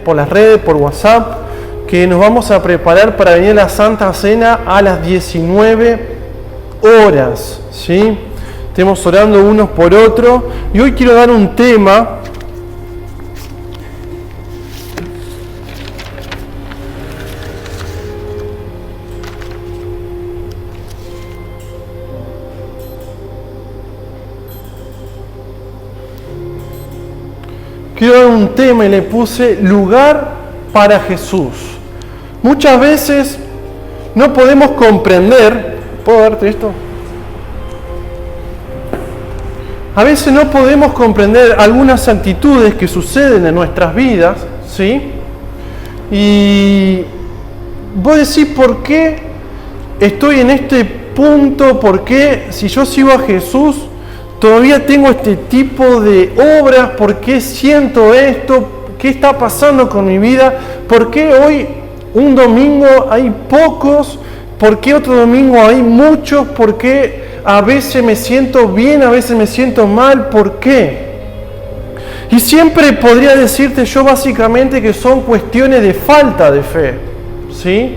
por las redes, por WhatsApp, que nos vamos a preparar para venir a la Santa Cena a las 19 horas, ¿sí? Estemos orando unos por otros. Y hoy quiero dar un tema y le puse lugar para Jesús. Muchas veces no podemos comprender. ¿Puedo darte esto? A veces no podemos comprender algunas actitudes que suceden en nuestras vidas, ¿sí? Y vos decís, ¿por qué estoy en este punto? ¿Por qué, si yo sigo a Jesús, todavía tengo este tipo de obras? ¿Por qué siento esto? ¿Qué está pasando con mi vida? ¿Por qué hoy, un domingo, hay pocos? ¿Por qué otro domingo hay muchos? ¿Por qué a veces me siento bien, a veces me siento mal? ¿Por qué? Y siempre podría decirte yo básicamente que son cuestiones de falta de fe, ¿sí?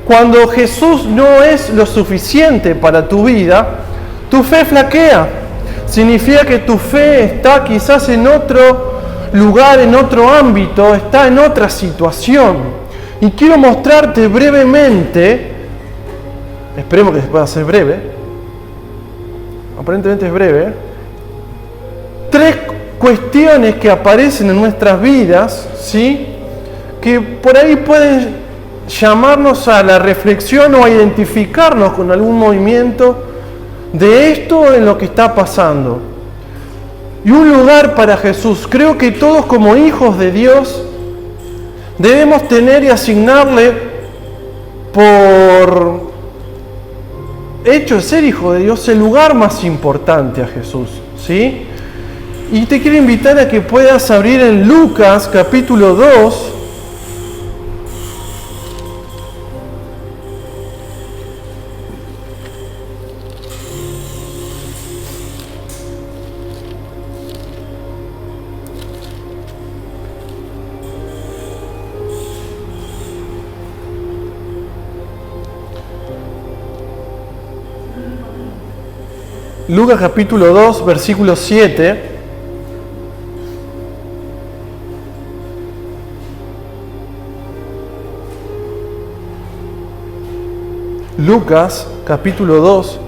Cuando Jesús no es lo suficiente para tu vida, tu fe flaquea. Significa que tu fe está quizás en otro lugar, en otro ámbito, está en otra situación. Y quiero mostrarte brevemente, esperemos que pueda ser breve, aparentemente es breve, 3 cuestiones que aparecen en nuestras vidas, ¿sí? Que por ahí pueden llamarnos a la reflexión o a identificarnos con algún movimiento de esto en lo que está pasando. Y un lugar para Jesús. Creo que todos como hijos de Dios debemos tener y asignarle por hecho de ser hijo de Dios el lugar más importante a Jesús, ¿sí? Y te quiero invitar a que puedas abrir en Lucas capítulo 2. Lucas capítulo 2, versículo 7. Lucas capítulo 2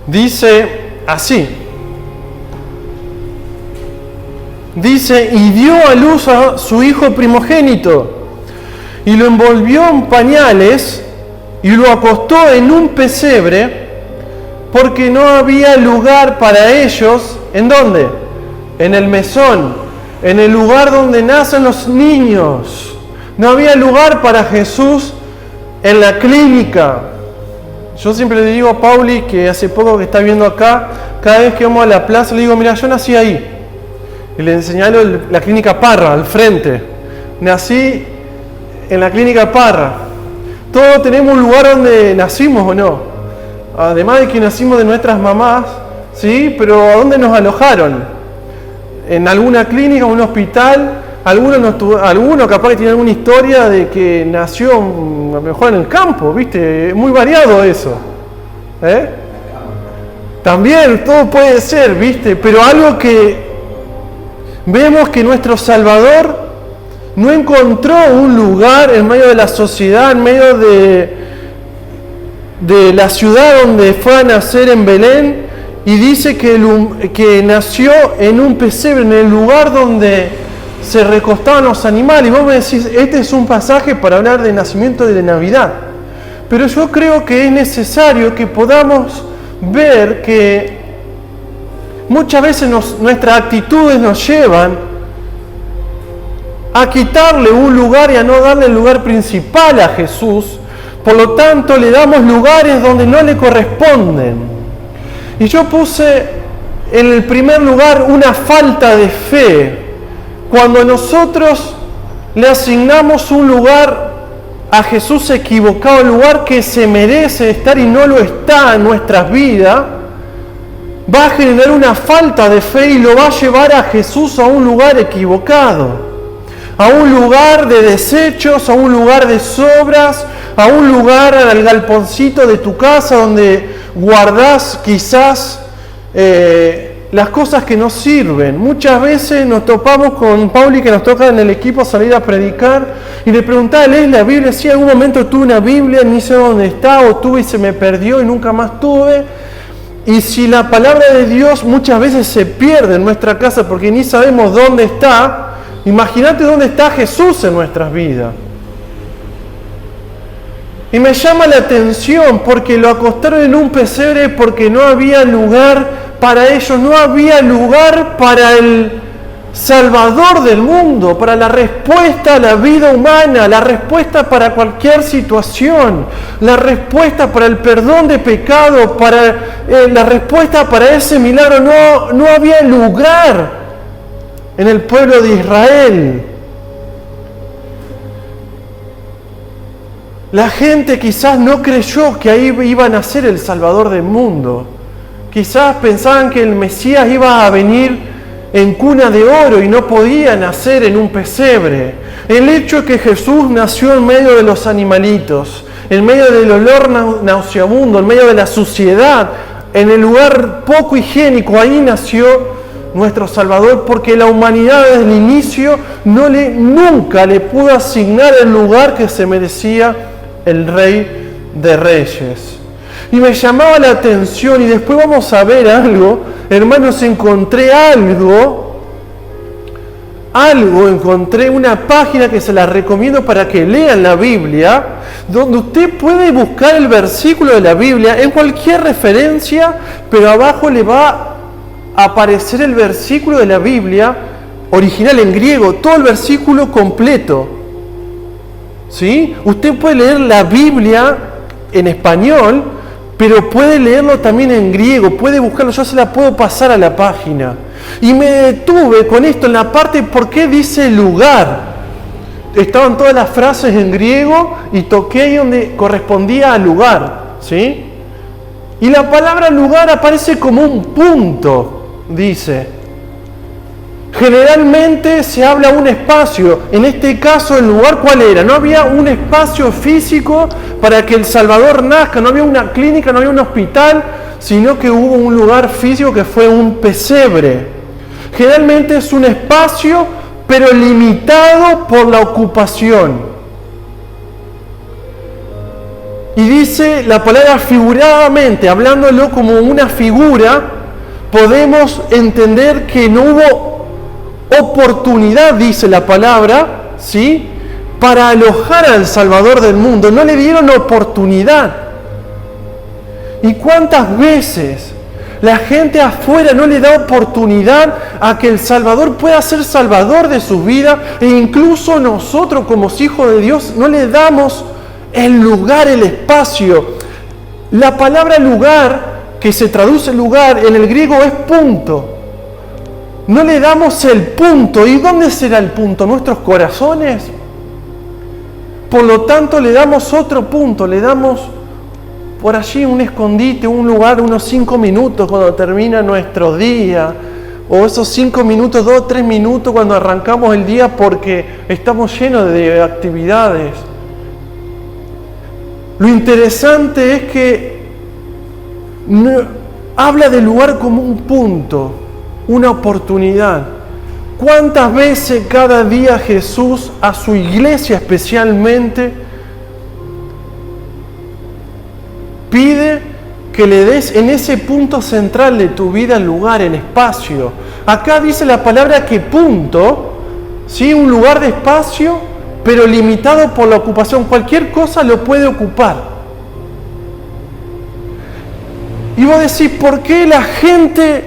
dice así. Dice, y dio a luz a su hijo primogénito, y lo envolvió en pañales, y lo acostó en un pesebre, porque no había lugar para ellos. ¿En dónde? En el mesón, en el lugar donde nacen los niños. No había lugar para Jesús en la clínica. Yo siempre le digo a Pauli, que hace poco que está viendo acá, cada vez que vamos a la plaza le digo, mira, yo nací ahí. Y le señalo la clínica Parra, al frente. Nací en la clínica Parra. Todos tenemos un lugar donde nacimos, ¿o no? Además de que nacimos de nuestras mamás, ¿sí? Pero ¿a dónde nos alojaron? ¿En alguna clínica, un hospital? Alguno capaz que tiene alguna historia de que nació a lo mejor en el campo, ¿viste? Muy variado eso. También, todo puede ser, ¿viste? Pero algo que vemos que nuestro Salvador no encontró un lugar en medio de la sociedad, en medio de la ciudad donde fue a nacer en Belén, y dice que nació en un pesebre, en el lugar donde se recostaban los animales. Y vos me decís, este es un pasaje para hablar de nacimiento de Navidad. Pero yo creo que es necesario que podamos ver que muchas veces nuestras actitudes nos llevan a quitarle un lugar y a no darle el lugar principal a Jesús. Por lo tanto, le damos lugares donde no le corresponden. Y yo puse en el primer lugar una falta de fe. Cuando nosotros le asignamos un lugar a Jesús equivocado, el lugar que se merece estar y no lo está en nuestras vidas, va a generar una falta de fe y lo va a llevar a Jesús a un lugar equivocado. a un lugar de desechos, a un lugar de sobras, a un lugar al galponcito de tu casa donde guardás quizás las cosas que no sirven. Muchas veces nos topamos con Pauli, que nos toca en el equipo salir a predicar, y le preguntaba, ¿lees la Biblia? Si algún momento tuve una Biblia, ni sé dónde está, o tuve y se me perdió y nunca más tuve. Y si la palabra de Dios muchas veces se pierde en nuestra casa porque ni sabemos dónde está, imagínate dónde está Jesús en nuestras vidas. Y me llama la atención porque lo acostaron en un pesebre porque no había lugar para ellos, no había lugar para el Salvador del mundo, para la respuesta a la vida humana, la respuesta para cualquier situación, la respuesta para el perdón de pecado, para la respuesta para ese milagro. No había lugar en el pueblo de Israel. La gente quizás no creyó que ahí iba a nacer el Salvador del mundo. Quizás pensaban que el Mesías iba a venir en cuna de oro y no podía nacer en un pesebre. El hecho de que Jesús nació en medio de los animalitos, en medio del olor nauseabundo, en medio de la suciedad, en el lugar poco higiénico, ahí nació nuestro Salvador, porque la humanidad desde el inicio nunca le pudo asignar el lugar que se merecía el Rey de Reyes. Y me llamaba la atención, y después vamos a ver algo, hermanos, encontré encontré una página que se la recomiendo para que lean la Biblia, donde usted puede buscar el versículo de la Biblia en cualquier referencia, pero abajo le va a aparecer el versículo de la Biblia original en griego, todo el versículo completo. ¿Sí? Usted puede leer la Biblia en español, pero puede leerlo también en griego, puede buscarlo, yo se la puedo pasar a la página. Y me detuve con esto en la parte ¿por qué dice lugar? Estaban todas las frases en griego y toqué ahí donde correspondía al lugar, ¿sí? Y la palabra lugar aparece como un punto, dice. Generalmente se habla un espacio, en este caso el lugar, ¿cuál era? No había un espacio físico para que el Salvador nazca, no había una clínica, no había un hospital, sino que hubo un lugar físico que fue un pesebre. Generalmente es un espacio, pero limitado por la ocupación. Y dice la palabra figuradamente, hablándolo como una figura, podemos entender que no hubo oportunidad, dice la palabra, ¿sí?, para alojar al Salvador del mundo. No le dieron oportunidad. ¿Y cuántas veces la gente afuera no le da oportunidad a que el Salvador pueda ser Salvador de su vida? E incluso nosotros como hijos de Dios no le damos el lugar, el espacio. La palabra lugar, que se traduce lugar, en el griego es punto. No le damos el punto. ¿Y dónde será el punto? ¿Nuestros corazones? Por lo tanto, le damos otro punto, le damos por allí un escondite, un lugar, unos 5 minutos cuando termina nuestro día, o esos 5 minutos, 2 o 3 minutos cuando arrancamos el día porque estamos llenos de actividades. Lo interesante es que habla del lugar como un punto, una oportunidad. ¿Cuántas veces cada día Jesús a su iglesia especialmente pide que le des en ese punto central de tu vida el lugar, el espacio? Acá dice la palabra que punto, ¿sí?, un lugar de espacio, pero limitado por la ocupación. Cualquier cosa lo puede ocupar. Y vos decís, ¿por qué la gente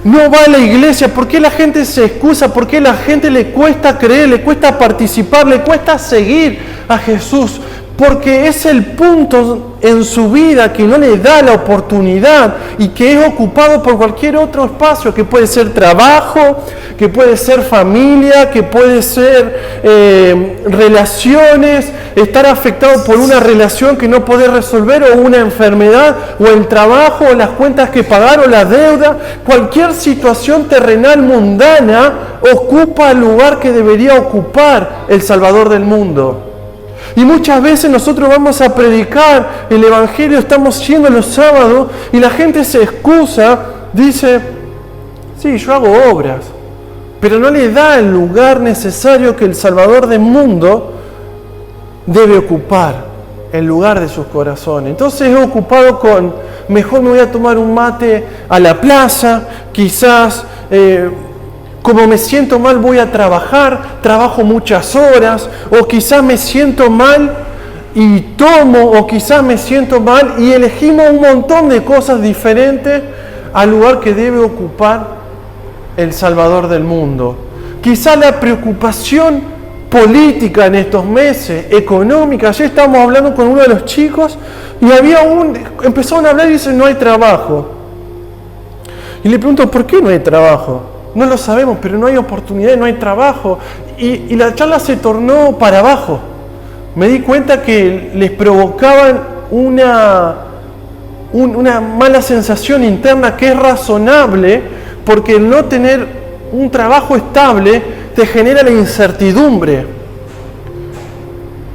no va a la iglesia? ¿Por qué la gente se excusa? ¿Por qué la gente le cuesta creer, le cuesta participar, le cuesta seguir a Jesús? porque es el punto en su vida que no le da la oportunidad y que es ocupado por cualquier otro espacio, que puede ser trabajo, que puede ser familia, que puede ser relaciones, estar afectado por una relación que no podés resolver, o una enfermedad, o el trabajo, o las cuentas que pagar, o la deuda. Cualquier situación terrenal mundana ocupa el lugar que debería ocupar el Salvador del mundo. Y muchas veces nosotros vamos a predicar el Evangelio, estamos yendo los sábados y la gente se excusa, dice, sí, yo hago obras, pero no le da el lugar necesario que el Salvador del mundo debe ocupar, el lugar de sus corazones. Entonces es ocupado con, mejor me voy a tomar un mate a la plaza, quizás como me siento mal voy a trabajar, trabajo muchas horas, o quizás me siento mal y tomo, o quizás me siento mal y elegimos un montón de cosas diferentes al lugar que debe ocupar el Salvador del mundo. Quizás la preocupación política en estos meses, económica. Ayer estábamos hablando con uno de los chicos y empezaron a hablar y dicen, no hay trabajo. Y le pregunto, ¿por qué no hay trabajo? No lo sabemos, pero no hay oportunidad, no hay trabajo. Y la charla se tornó para abajo. Me di cuenta que les provocaban una mala sensación interna que es razonable, porque el no tener un trabajo estable te genera la incertidumbre.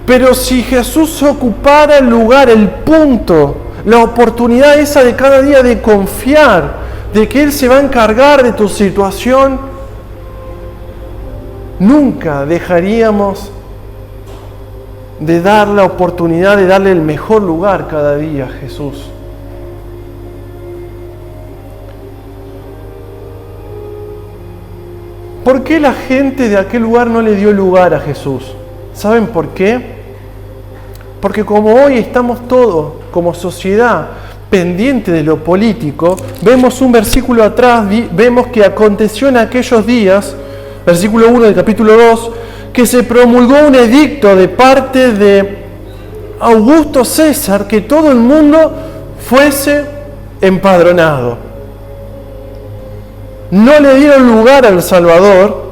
Pero si Jesús ocupara el lugar, el punto, la oportunidad esa de cada día de confiar, de que Él se va a encargar de tu situación, nunca dejaríamos de dar la oportunidad de darle el mejor lugar cada día a Jesús. ¿Por qué la gente de aquel lugar no le dio lugar a Jesús? ¿Saben por qué? Porque como hoy estamos todos, como sociedad, pendiente de lo político, vemos un versículo atrás, vemos que aconteció en aquellos días, versículo 1 del capítulo 2, que se promulgó un edicto de parte de Augusto César que todo el mundo fuese empadronado. No le dieron lugar al Salvador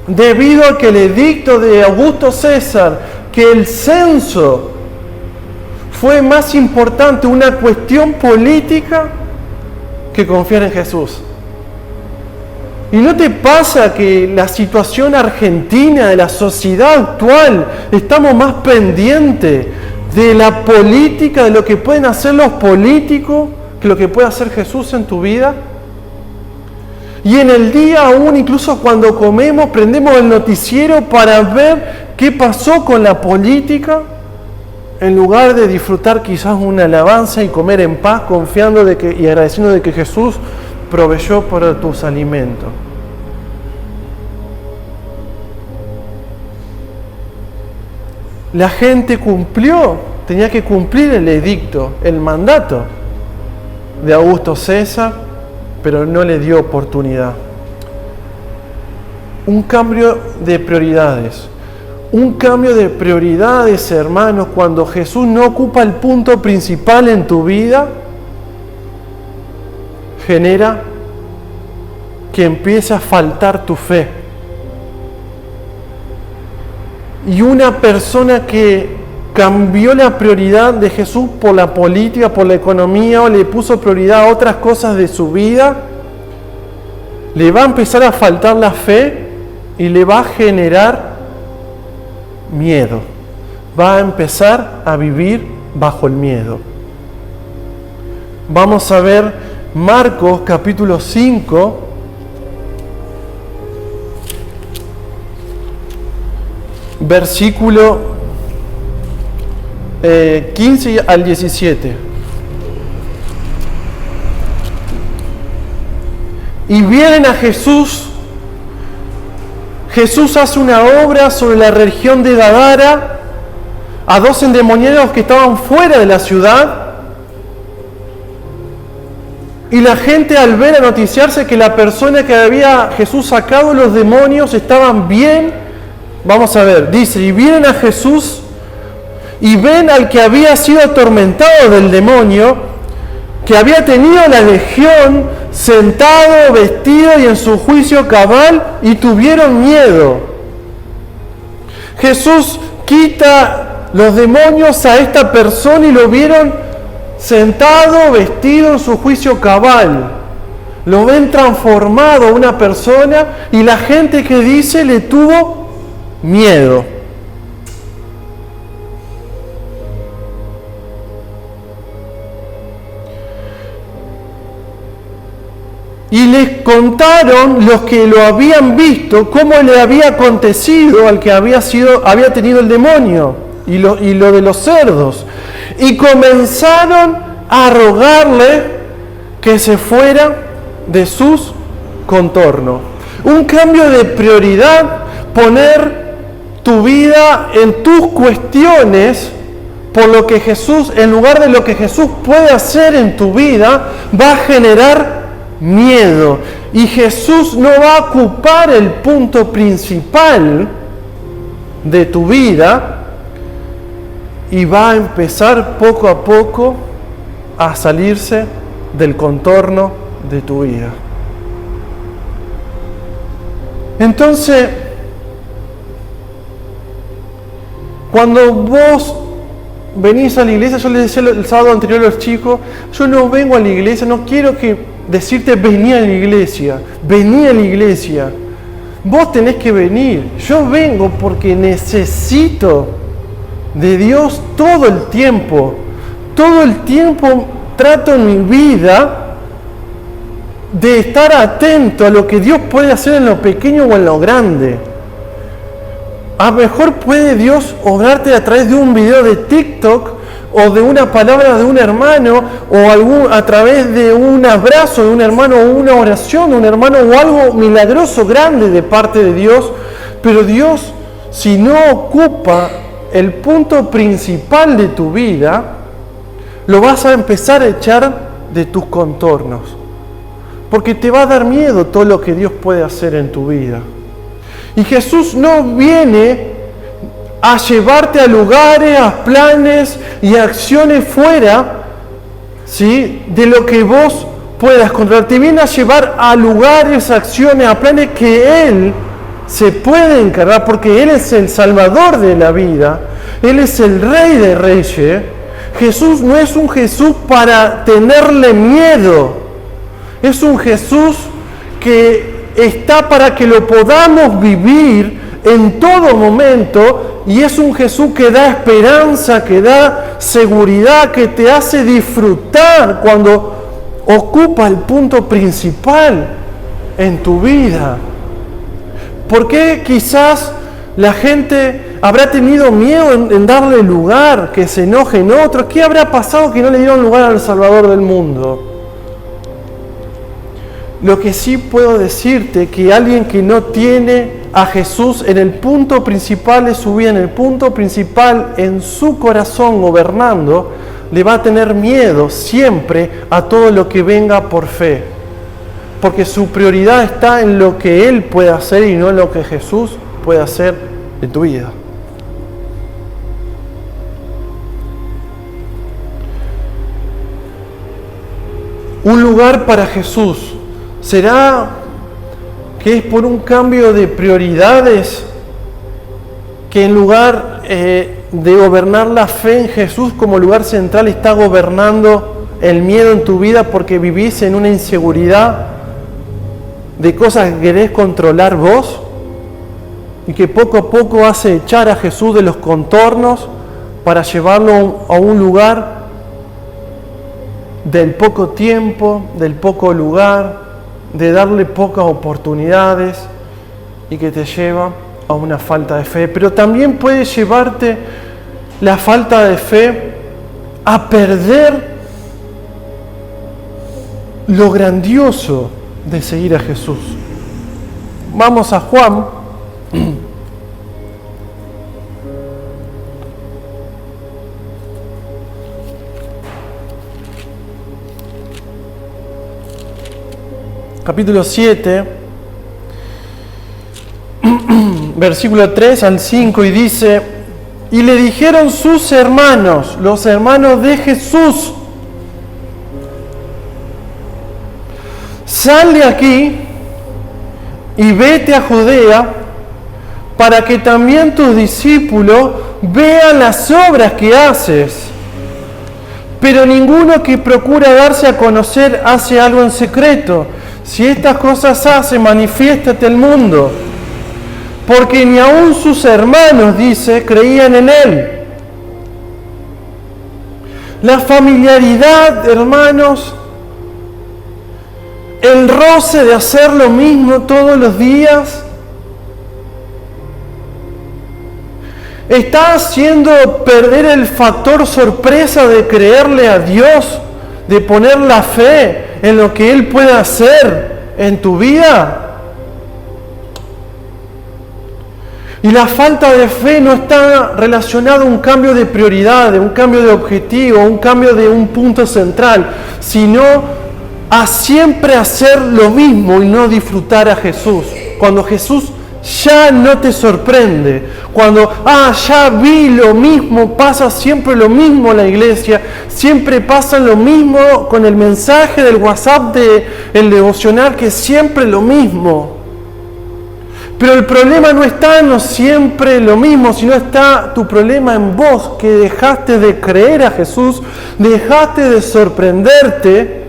debido a que el edicto de Augusto César, que el censo fue más importante, una cuestión política, que confiar en Jesús. ¿Y no te pasa que la situación argentina, de la sociedad actual, estamos más pendientes de la política, de lo que pueden hacer los políticos, que lo que puede hacer Jesús en tu vida? Y en el día aún, incluso cuando comemos, prendemos el noticiero para ver qué pasó con la política, en lugar de disfrutar quizás una alabanza y comer en paz, confiando y agradeciendo de que Jesús proveyó por tus alimentos. La gente tenía que cumplir el edicto, el mandato de Augusto César, pero no le dio oportunidad. Un cambio de prioridades. Un cambio de prioridades, hermanos, cuando Jesús no ocupa el punto principal en tu vida, genera que empiece a faltar tu fe. Y una persona que cambió la prioridad de Jesús por la política, por la economía, o le puso prioridad a otras cosas de su vida, le va a empezar a faltar la fe y le va a generar miedo. Va a empezar a vivir bajo el miedo. Vamos a ver Marcos capítulo 5, versículo 15 al 17. Y vienen a Jesús. Jesús hace una obra sobre la región de Gadara a 2 endemoniados que estaban fuera de la ciudad. Y la gente, al ver, a noticiarse que la persona que había Jesús sacado los demonios estaban bien, vamos a ver, dice, y vienen a Jesús y ven al que había sido atormentado del demonio, que había tenido la legión, sentado, vestido y en su juicio cabal, y tuvieron miedo. Jesús quita los demonios a esta persona y lo vieron sentado, vestido en su juicio cabal. Lo ven transformado a una persona y la gente que dice le tuvo miedo. Y les contaron los que lo habían visto cómo le había acontecido al que había tenido el demonio y lo de los cerdos. Y comenzaron a rogarle que se fuera de sus contornos. Un cambio de prioridad, poner tu vida en tus cuestiones por lo que Jesús, en lugar de lo que Jesús puede hacer en tu vida, va a generar miedo. Y Jesús no va a ocupar el punto principal de tu vida y va a empezar poco a poco a salirse del contorno de tu vida. Entonces, cuando vos venís a la iglesia, yo les decía el sábado anterior a los chicos, yo no vengo a la iglesia, no quiero decirte vení a la iglesia, vení a la iglesia. Vos tenés que venir. Yo vengo porque necesito de Dios todo el tiempo. Todo el tiempo trato en mi vida de estar atento a lo que Dios puede hacer en lo pequeño o en lo grande. A lo mejor puede Dios obrarte a través de un video de TikTok o de una palabra de un hermano o a través de un abrazo de un hermano o una oración de un hermano o algo milagroso grande de parte de Dios. Pero Dios, si no ocupa el punto principal de tu vida, lo vas a empezar a echar de tus contornos. Porque te va a dar miedo todo lo que Dios puede hacer en tu vida. Y Jesús no viene a llevarte a lugares, a planes y a acciones fuera, ¿sí?, de lo que vos puedas controlar. Te viene a llevar a lugares, acciones, a planes que Él se puede encargar, porque Él es el Salvador de la vida. Él es el Rey de Reyes. Jesús no es un Jesús para tenerle miedo. Es un Jesús que está para que lo podamos vivir en todo momento, y es un Jesús que da esperanza, que da seguridad, que te hace disfrutar cuando ocupa el punto principal en tu vida. ¿Por qué quizás la gente habrá tenido miedo en darle lugar, que se enojen otros? ¿Qué habrá pasado que no le dieron lugar al Salvador del mundo? Lo que sí puedo decirte, que alguien que no tiene a Jesús en el punto principal de su vida, en el punto principal en su corazón gobernando, le va a tener miedo siempre a todo lo que venga por fe. Porque su prioridad está en lo que Él puede hacer y no en lo que Jesús puede hacer en tu vida. Un lugar para Jesús. ¿Será que es por un cambio de prioridades que en lugar de gobernar la fe en Jesús como lugar central está gobernando el miedo en tu vida porque vivís en una inseguridad de cosas que querés controlar vos y que poco a poco hace echar a Jesús de los contornos para llevarlo a un lugar del poco tiempo, del poco lugar, de darle pocas oportunidades y que te lleva a una falta de fe? Pero también puede llevarte la falta de fe a perder lo grandioso de seguir a Jesús. Vamos a Juan. Capítulo 7, versículo 3 al 5, y dice: Y le dijeron sus hermanos, los hermanos de Jesús: sal de aquí y vete a Judea, para que también tus discípulos vean las obras que haces. Pero ninguno que procura darse a conocer hace algo en secreto. Si estas cosas hace, manifiéstate al mundo. Porque ni aun sus hermanos, dice, creían en él. La familiaridad, hermanos, el roce de hacer lo mismo todos los días, está haciendo perder el factor sorpresa de creerle a Dios, de poner la fe en lo que Él puede hacer en tu vida. Y la falta de fe no está relacionada a un cambio de prioridad, un cambio de objetivo, un cambio de un punto central, sino a siempre hacer lo mismo y no disfrutar a Jesús. Cuando Jesús ya no te sorprende, cuando ya vi lo mismo, pasa siempre lo mismo en la iglesia, siempre pasa lo mismo con el mensaje del WhatsApp del devocional, que es siempre lo mismo. Pero el problema no está en siempre lo mismo, sino está tu problema en vos, que dejaste de creer a Jesús, dejaste de sorprenderte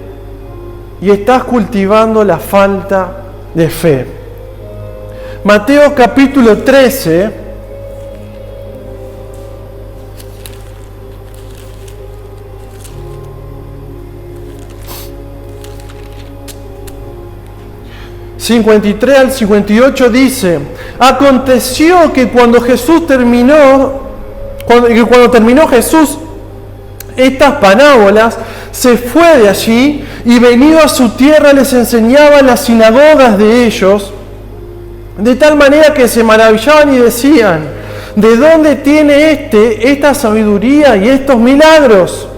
y estás cultivando la falta de fe. Mateo capítulo 13, (53 al 58) dice: aconteció que cuando terminó Jesús estas parábolas, se fue de allí y venido a su tierra les enseñaba en las sinagogas de ellos, de tal manera que se maravillaban y decían: ¿de dónde tiene esta sabiduría y estos milagros?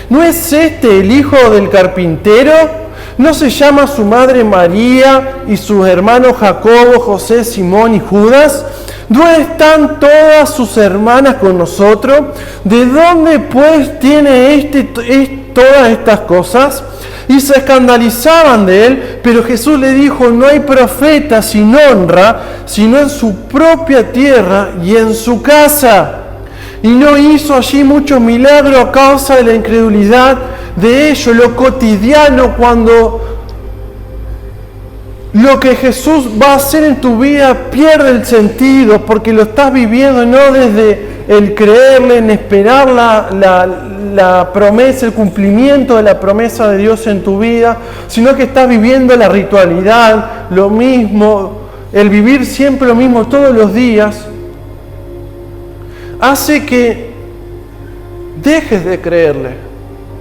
¿No es este el hijo del carpintero? ¿No se llama su madre María y sus hermanos Jacobo, José, Simón y Judas? ¿No están todas sus hermanas con nosotros? ¿De dónde pues tiene todas estas cosas? Y se escandalizaban de él, pero Jesús le dijo: no hay profeta sin honra, sino en su propia tierra y en su casa. Y no hizo allí muchos milagros a causa de la incredulidad de ellos. Lo cotidiano, cuando lo que Jesús va a hacer en tu vida pierde el sentido, porque lo estás viviendo no desde el creerle, en esperar la promesa, el cumplimiento de la promesa de Dios en tu vida, sino que estás viviendo la ritualidad, lo mismo, el vivir siempre lo mismo todos los días, hace que dejes de creerle.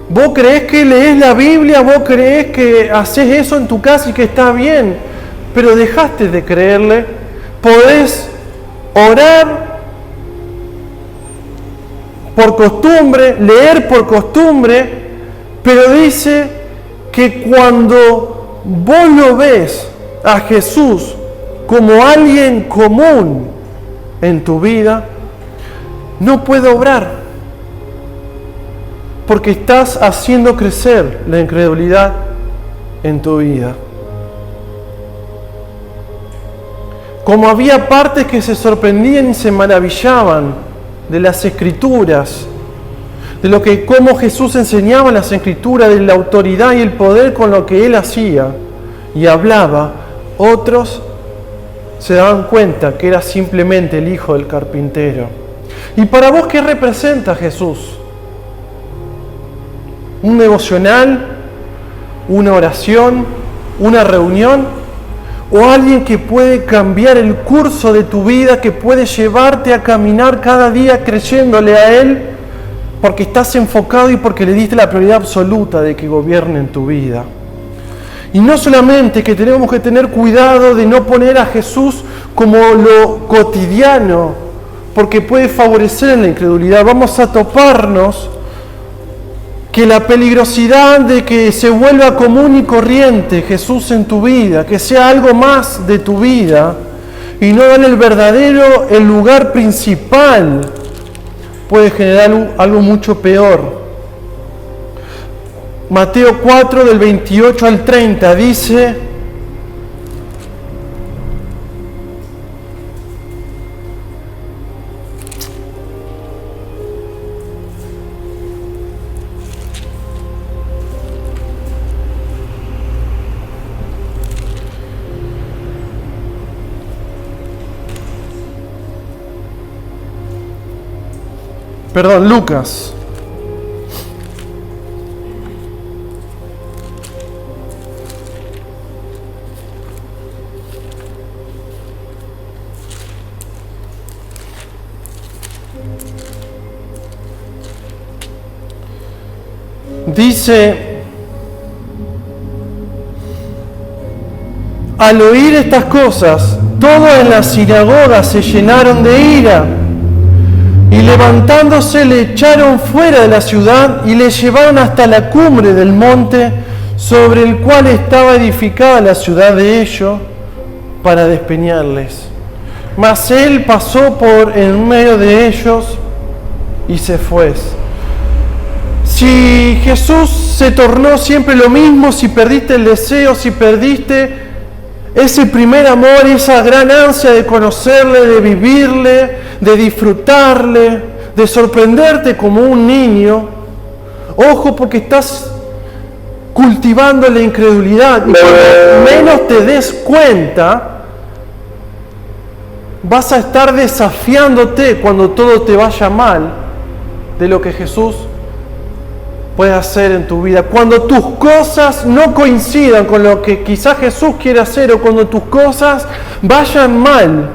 Vos creés que lees la Biblia, vos creés que haces eso en tu casa y que está bien, pero dejaste de creerle. Podés orar por costumbre, leer por costumbre, pero dice que cuando vos lo ves a Jesús como alguien común en tu vida, no puede obrar, porque estás haciendo crecer la incredulidad en tu vida. Como había partes que se sorprendían y se maravillaban de las Escrituras, de cómo Jesús enseñaba las Escrituras, de la autoridad y el poder con lo que Él hacía y hablaba, otros se daban cuenta que era simplemente el hijo del carpintero. ¿Y para vos qué representa Jesús? ¿Un devocional? ¿Una oración? ¿Una reunión? ¿O alguien que puede cambiar el curso de tu vida, que puede llevarte a caminar cada día creyéndole a Él, porque estás enfocado y porque le diste la prioridad absoluta de que gobierne en tu vida? Y no solamente que tenemos que tener cuidado de no poner a Jesús como lo cotidiano, porque puede favorecer en la incredulidad. Vamos a toparnos que la peligrosidad de que se vuelva común y corriente Jesús en tu vida, que sea algo más de tu vida y no darle el lugar principal puede generar algo mucho peor. Mateo 4, del 28 al 30, dice: Lucas. Dice: al oír estas cosas, todos en la sinagoga se llenaron de ira, y levantándose le echaron fuera de la ciudad y le llevaron hasta la cumbre del monte sobre el cual estaba edificada la ciudad de ellos, para despeñarles. Mas él pasó por en medio de ellos y se fue. Si Jesús se tornó siempre lo mismo, si perdiste el deseo, si perdiste ese primer amor, esa gran ansia de conocerle, de vivirle, de disfrutarle, de sorprenderte como un niño, ojo, porque estás cultivando la incredulidad, y cuando menos te des cuenta, vas a estar desafiándote cuando todo te vaya mal de lo que Jesús puede hacer en tu vida. Cuando tus cosas no coincidan con lo que quizás Jesús quiere hacer, o cuando tus cosas vayan mal,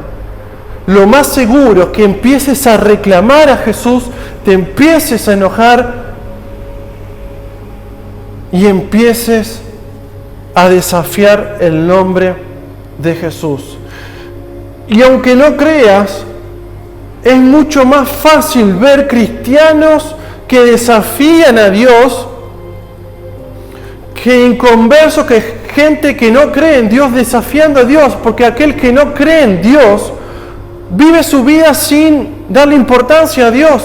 lo más seguro es que empieces a reclamar a Jesús, te empieces a enojar y empieces a desafiar el nombre de Jesús. Y aunque no creas, es mucho más fácil ver cristianos que desafían a Dios, que inconversos, que gente que no cree en Dios desafiando a Dios, porque aquel que no cree en Dios vive su vida sin darle importancia a Dios.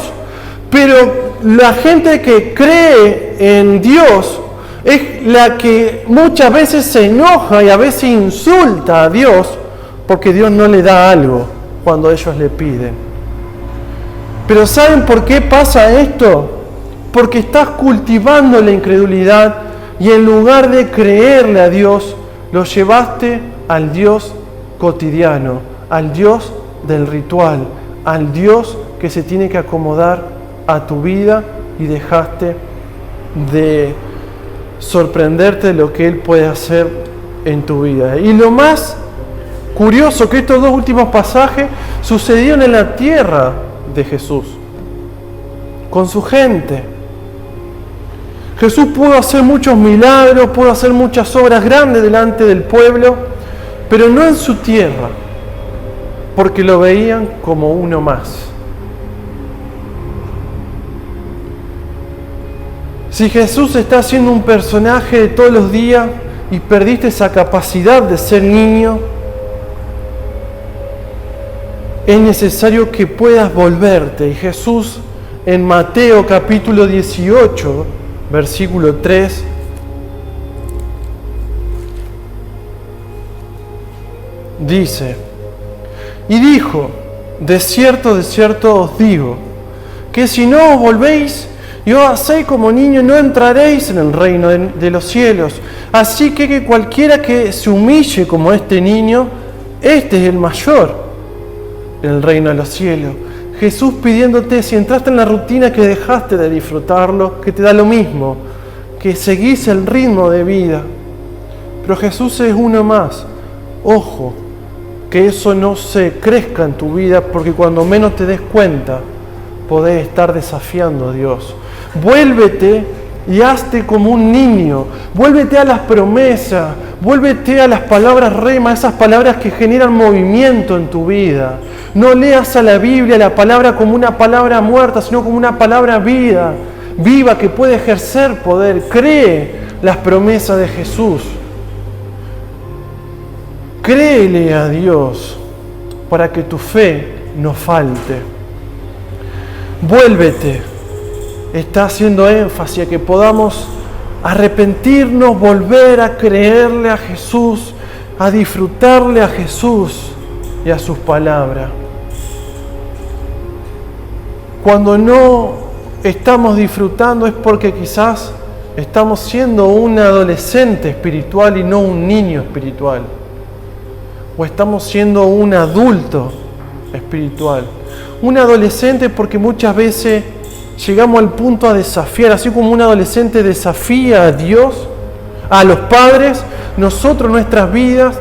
Pero la gente que cree en Dios es la que muchas veces se enoja y a veces insulta a Dios porque Dios no le da algo cuando ellos le piden. Pero ¿saben por qué pasa esto? Porque estás cultivando la incredulidad y en lugar de creerle a Dios, lo llevaste al Dios cotidiano, al Dios del ritual, al Dios que se tiene que acomodar a tu vida, y dejaste de sorprenderte de lo que Él puede hacer en tu vida. Y lo más curioso que estos dos últimos pasajes sucedieron en la tierra de Jesús, con su gente. Jesús pudo hacer muchos milagros, pudo hacer muchas obras grandes delante del pueblo, pero no en su tierra, porque lo veían como uno más. Si Jesús está siendo un personaje de todos los días y perdiste esa capacidad de ser niño, es necesario que puedas volverte. Y Jesús en Mateo capítulo 18, versículo 3, dice: y dijo, de cierto os digo, que si no os volvéis y os hacéis como niños, no entraréis en el reino de los cielos. Así que cualquiera que se humille como este niño, este es el mayor en el reino de los cielos. Jesús pidiéndote, si entraste en la rutina que dejaste de disfrutarlo, que te da lo mismo, que seguís el ritmo de vida. Pero Jesús es uno más. Ojo, que eso no se crezca en tu vida, porque cuando menos te des cuenta, podés estar desafiando a Dios. Vuélvete y hazte como un niño. Vuélvete a las promesas, vuélvete a las palabras rema, esas palabras que generan movimiento en tu vida. No leas a la Biblia, la palabra como una palabra muerta, sino como una palabra viva, que puede ejercer poder. Cree las promesas de Jesús. Créele a Dios para que tu fe no falte. vuélvete. Está haciendo énfasis a que podamos arrepentirnos, volver a creerle a Jesús, a disfrutarle a Jesús y a sus palabras. Cuando no estamos disfrutando es porque quizás estamos siendo un adolescente espiritual y no un niño espiritual. O estamos siendo un adulto espiritual. Un adolescente porque muchas veces llegamos al punto a desafiar, así como un adolescente desafía a Dios, a los padres, nosotros nuestras vidas,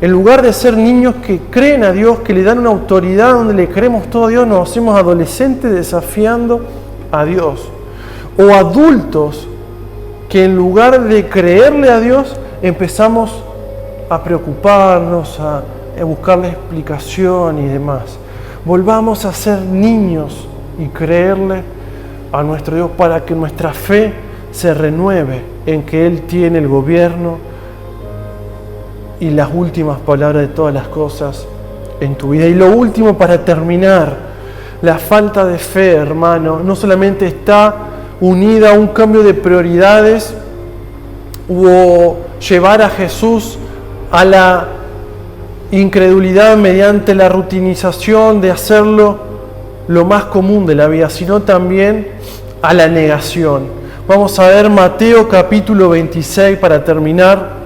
en lugar de ser niños que creen a Dios, que le dan una autoridad donde le creemos todo a Dios, nos hacemos adolescentes desafiando a Dios. O adultos que en lugar de creerle a Dios, empezamos a preocuparnos, a buscarle explicación y demás. Volvamos a ser niños y creerle a nuestro Dios para que nuestra fe se renueve en que Él tiene el gobierno y las últimas palabras de todas las cosas en tu vida. Y lo último, para terminar, la falta de fe, hermano, no solamente está unida a un cambio de prioridades o llevar a Jesús a la incredulidad mediante la rutinización de hacerlo lo más común de la vida, sino también a la negación. Vamos a ver Mateo capítulo 26 para terminar.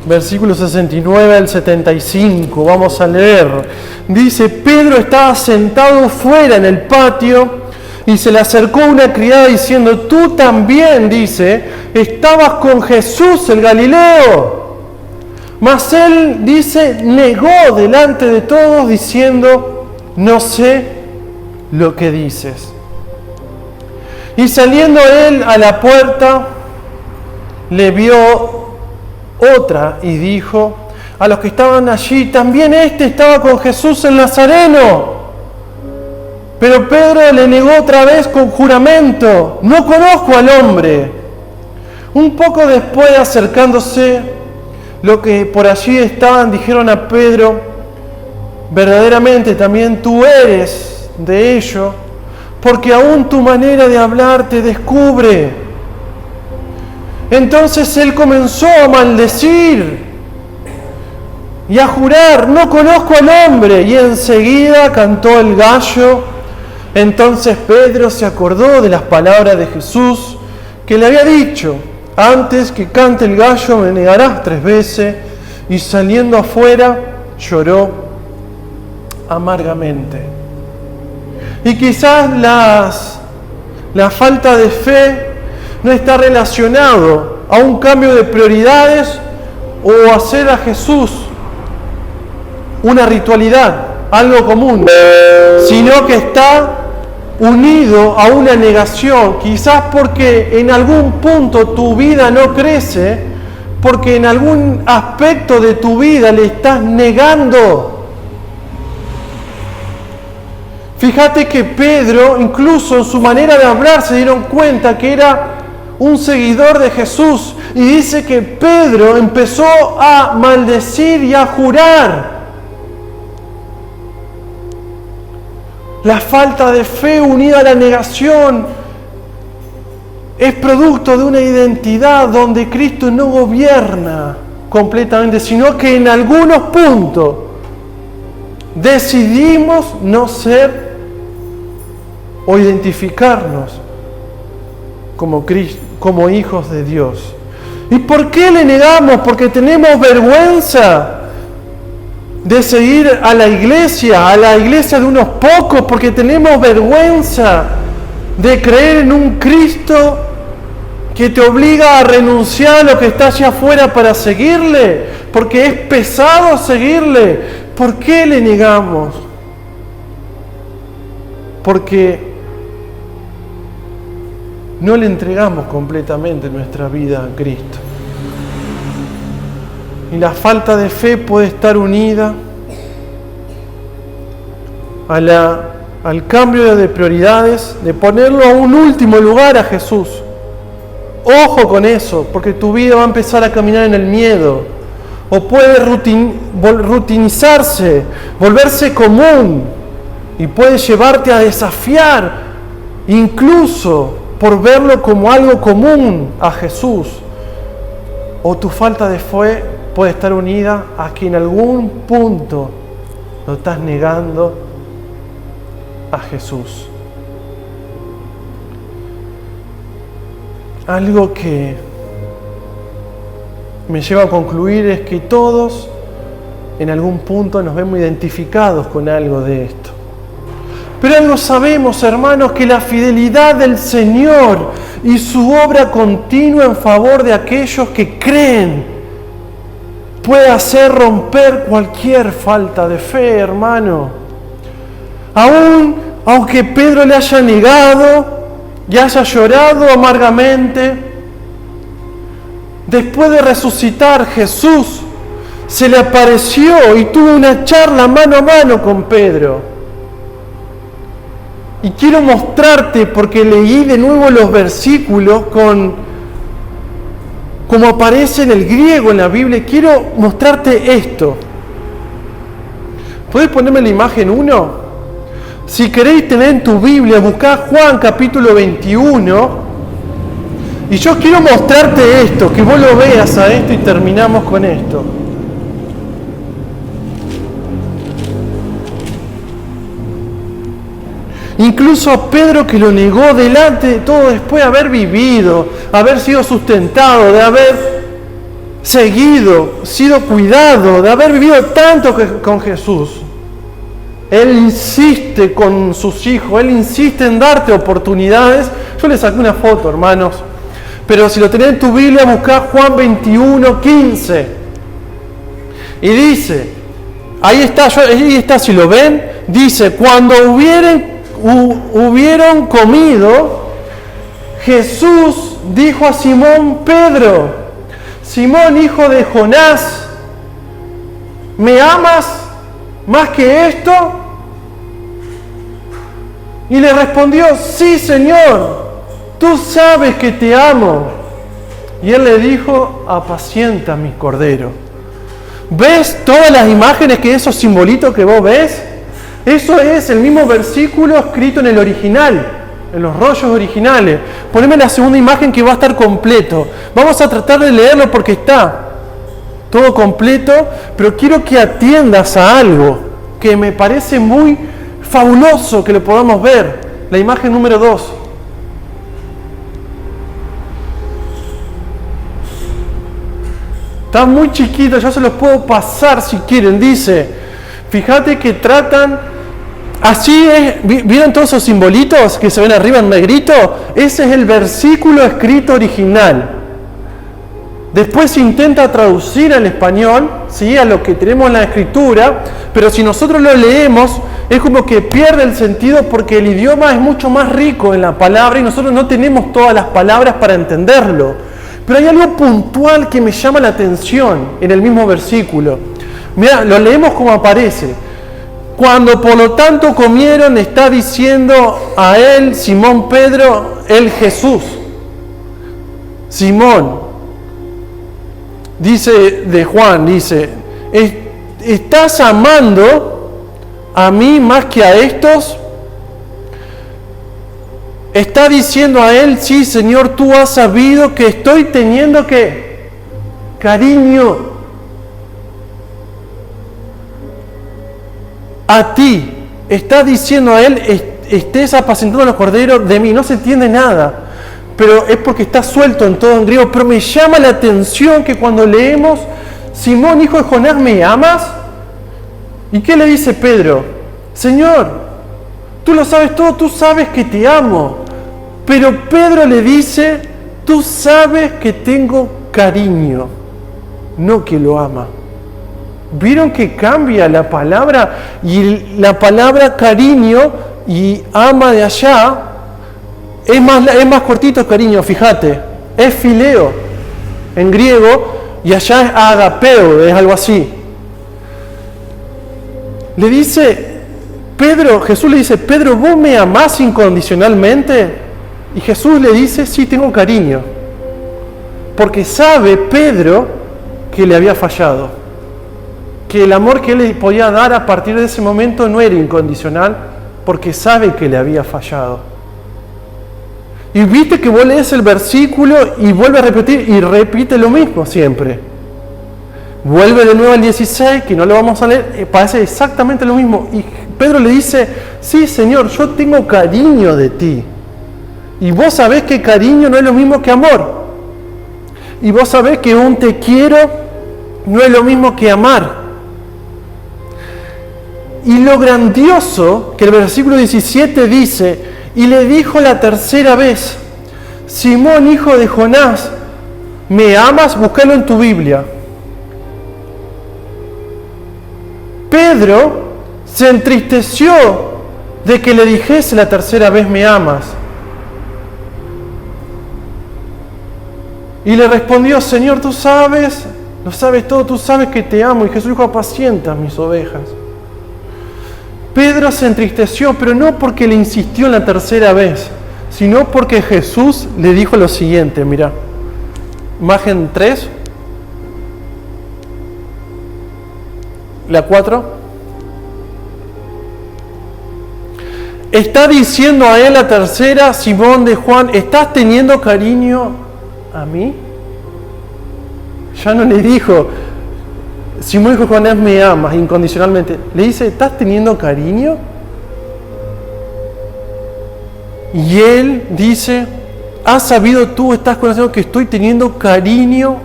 Versículo 69 al 75, vamos a leer. Dice: Pedro estaba sentado fuera en el patio y se le acercó una criada diciendo: tú también, dice, estabas con Jesús el Galileo. Mas él, dice, negó delante de todos diciendo: no sé lo que dices. Y saliendo él a la puerta, le vio otra y dijo a los que estaban allí: también este estaba con Jesús el Nazareno. Pero Pedro le negó otra vez con juramento: no conozco al hombre. Un poco después, acercándose los que por allí estaban, dijeron a Pedro: verdaderamente también tú eres de ello, porque aún tu manera de hablar te descubre. Entonces él comenzó a maldecir y a jurar: no conozco al hombre. Y enseguida cantó el gallo. Entonces Pedro se acordó de las palabras de Jesús que le había dicho: antes que cante el gallo me negarás 3 veces. Y saliendo afuera lloró amargamente. Y quizás la falta de fe no está relacionado a un cambio de prioridades o hacer a Jesús una ritualidad, algo común, sino que está unido a una negación, quizás porque en algún punto tu vida no crece, porque en algún aspecto de tu vida le estás negando. Fíjate que Pedro, incluso en su manera de hablar, se dieron cuenta que era un seguidor de Jesús, y dice que Pedro empezó a maldecir y a jurar. La falta de fe unida a la negación es producto de una identidad donde Cristo no gobierna completamente, sino que en algunos puntos decidimos no ser o identificarnos como hijos de Dios. ¿Y por qué le negamos? Porque tenemos vergüenza de seguir a la iglesia de unos pocos, porque tenemos vergüenza de creer en un Cristo que te obliga a renunciar a lo que está allá afuera para seguirle, porque es pesado seguirle. ¿Por qué le negamos? Porque no le entregamos completamente nuestra vida a Cristo. Y la falta de fe puede estar unida al cambio de prioridades, de ponerlo a un último lugar a Jesús. Ojo con eso, porque tu vida va a empezar a caminar en el miedo, o puede rutinizarse, volverse común, y puede llevarte a desafiar, incluso por verlo como algo común a Jesús. O tu falta de fe puede estar unida a que en algún punto lo estás negando a Jesús. Algo que me lleva a concluir es que todos en algún punto nos vemos identificados con algo de esto. Pero algo sabemos, hermanos, que la fidelidad del Señor y su obra continua en favor de aquellos que creen puede hacer romper cualquier falta de fe, hermano. Aunque Pedro le haya negado y haya llorado amargamente, después de resucitar, Jesús se le apareció y tuvo una charla mano a mano con Pedro. Y quiero mostrarte, porque leí de nuevo los versículos como aparece en el griego en la Biblia, quiero mostrarte esto. ¿Puedes ponerme la imagen 1? Si queréis tener en tu Biblia, buscá Juan capítulo 21. Y yo quiero mostrarte esto, que vos lo veas a esto y terminamos con esto. Incluso a Pedro, que lo negó delante de todo, después de haber vivido, haber sido sustentado, de haber sido cuidado, de haber vivido tanto con Jesús. Él insiste con sus hijos, Él insiste en darte oportunidades. Yo le saqué una foto, hermanos, pero si lo tenés en tu Biblia, buscá Juan 21:15. Y dice, ahí está, si lo ven, dice, cuando hubieron comido, Jesús dijo a Simón Pedro: Simón, hijo de Jonás, ¿me amas más que esto? Y le respondió: sí, Señor, tú sabes que te amo. Y él le dijo: apacienta mis corderos. ¿Ves todas las imágenes, que esos simbolitos que vos ves? Eso es el mismo versículo escrito en el original, en los rollos originales. Poneme la segunda imagen, que va a estar completo. Vamos a tratar de leerlo porque está todo completo, pero quiero que atiendas a algo que me parece muy fabuloso que lo podamos ver. La imagen número 2. Está muy chiquito, yo se los puedo pasar si quieren. Dice, fíjate que tratan, así es, ¿vieron todos esos simbolitos que se ven arriba en negrito? Ese es el versículo escrito original. Después se intenta traducir al español, ¿sí?, a lo que tenemos en la escritura, pero si nosotros lo leemos, es como que pierde el sentido, porque el idioma es mucho más rico en la palabra y nosotros no tenemos todas las palabras para entenderlo. Pero hay algo puntual que me llama la atención en el mismo versículo. Mira, lo leemos como aparece. Cuando por lo tanto comieron, está diciendo a él, Simón Pedro, él Jesús: Simón, dice de Juan, dice, ¿estás amando a mí más que a estos? Está diciendo a él: sí, Señor, tú has sabido que estoy teniendo ¿qué? Cariño a ti. Está diciendo a él: estés apacentando los corderos de mí. No se entiende nada, pero es porque está suelto en todo en griego. Pero me llama la atención que cuando leemos, Simón, hijo de Jonás, ¿me amas? ¿Y qué le dice Pedro? Señor, tú lo sabes todo, tú sabes que te amo. Pero Pedro le dice: tú sabes que tengo cariño, no que lo ama. ¿Vieron que cambia la palabra? Y la palabra cariño y ama de allá es más cortito, cariño, fíjate. Es fileo en griego y allá es agapeo, es algo así. Le dice Jesús le dice, Pedro, ¿vos me amás incondicionalmente? Y Jesús le dice, sí, tengo cariño. Porque sabe Pedro que le había fallado. Que el amor que él le podía dar a partir de ese momento no era incondicional, porque sabe que le había fallado. Y viste que vos lees el versículo y vuelve a repetir, y repite lo mismo siempre. Vuelve de nuevo al 16, que no lo vamos a leer, parece exactamente lo mismo. Y Pedro le dice, sí, Señor, yo tengo cariño de ti. Y vos sabés que cariño no es lo mismo que amor. Y vos sabés que un te quiero no es lo mismo que amar. Y lo grandioso que el versículo 17 dice, y le dijo la tercera vez, Simón, hijo de Jonás, ¿me amas? Búscalo en tu Biblia. Pedro se entristeció de que le dijese la tercera vez, ¿me amas? Y le respondió, Señor, tú sabes, lo sabes todo, tú sabes que te amo. Y Jesús dijo, apacienta mis ovejas. Pedro se entristeció, pero no porque le insistió en la tercera vez, sino porque Jesús le dijo lo siguiente, mira, imagen 3, la 4. Está diciendo a él la tercera, Simón de Juan, ¿estás teniendo cariño a mí? Ya no le dijo, Simón dijo, Jonás, me amas incondicionalmente. Le dice, ¿estás teniendo cariño? Y él dice, ¿has sabido tú, estás conociendo que estoy teniendo cariño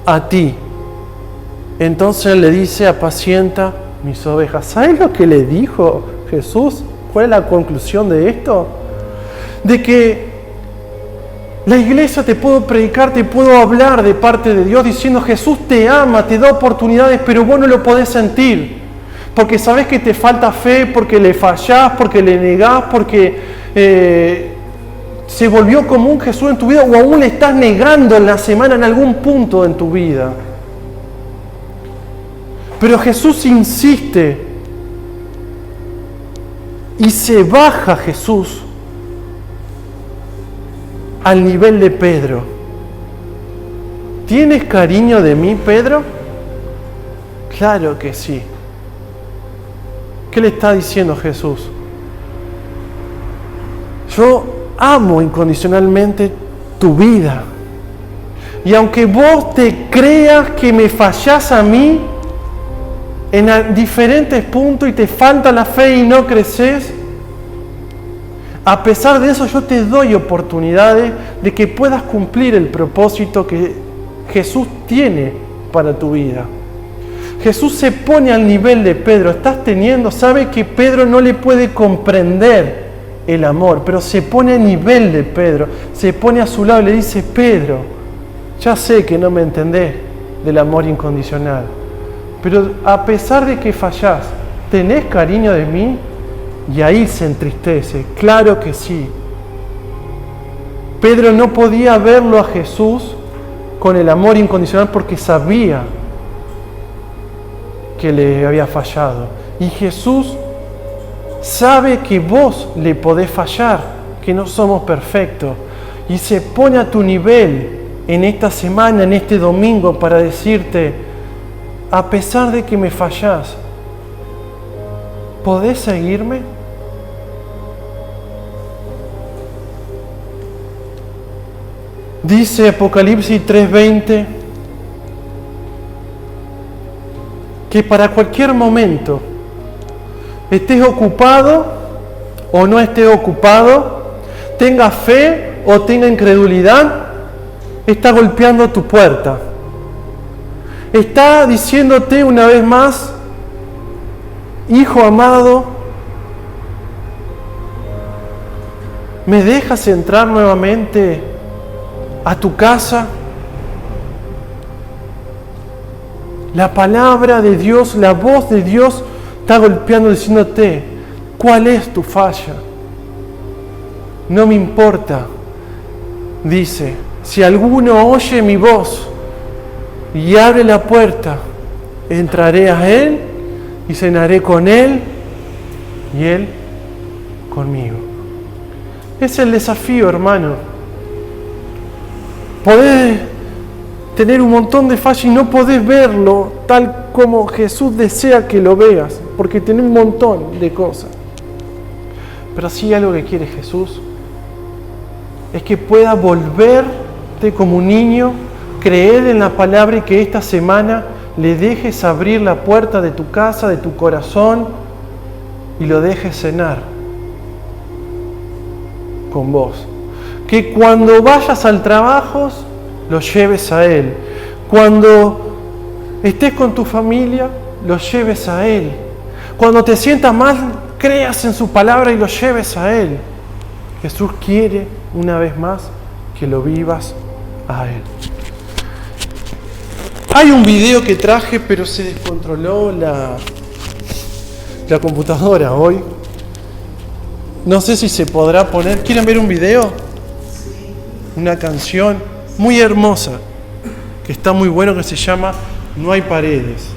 a ti? Entonces él le dice, apacienta mis ovejas. ¿Sabes lo que le dijo Jesús? ¿Cuál es la conclusión de esto? De que la iglesia te puedo predicar, te puedo hablar de parte de Dios diciendo Jesús te ama, te da oportunidades, pero vos no lo podés sentir. Porque sabés que te falta fe, porque le fallás, porque le negás, porque se volvió común Jesús en tu vida o aún le estás negando en la semana en algún punto en tu vida. Pero Jesús insiste y se baja Jesús al nivel de Pedro. ¿Tienes cariño de mí, Pedro? Claro que sí. ¿Qué le está diciendo Jesús? Yo amo incondicionalmente tu vida. Y aunque vos te creas que me fallás a mí en diferentes puntos y te falta la fe y no creces, a pesar de eso yo te doy oportunidades de que puedas cumplir el propósito que Jesús tiene para tu vida. Jesús se pone al nivel de Pedro. Sabe que Pedro no le puede comprender el amor, pero se pone al nivel de Pedro, se pone a su lado y le dice, Pedro, ya sé que no me entendés del amor incondicional, pero a pesar de que fallás, ¿tenés cariño de mí? Y ahí se entristece, claro que sí. Pedro no podía verlo a Jesús con el amor incondicional porque sabía que le había fallado. Y Jesús sabe que vos le podés fallar, que no somos perfectos. Y se pone a tu nivel en esta semana, en este domingo, para decirte, a pesar de que me fallás, ¿podés seguirme? Dice Apocalipsis 3:20 que para cualquier momento, estés ocupado o no estés ocupado, tengas fe o tenga incredulidad, está golpeando tu puerta. Está diciéndote una vez más, hijo amado, ¿me dejas entrar nuevamente a tu casa? La palabra de Dios, la voz de Dios está golpeando diciéndote, ¿cuál es tu falla? No me importa. Dice, si alguno oye mi voz y abre la puerta, entraré a él y cenaré con él y Él conmigo. Es el desafío, hermano. Podés tener un montón de fallas y no podés verlo tal como Jesús desea que lo veas, porque tenés un montón de cosas. Pero sí algo que quiere Jesús es que pueda volverte como un niño, creer en la palabra y que esta semana le dejes abrir la puerta de tu casa, de tu corazón y lo dejes cenar con vos. Que cuando vayas al trabajo lo lleves a Él. Cuando estés con tu familia, lo lleves a Él. Cuando te sientas mal, creas en su palabra y lo lleves a Él. Jesús quiere, una vez más, que lo vivas a Él. Hay un video que traje, pero se descontroló la computadora hoy. No sé si se podrá poner. ¿Quieren ver un video? Una canción muy hermosa, que está muy bueno, que se llama No hay paredes.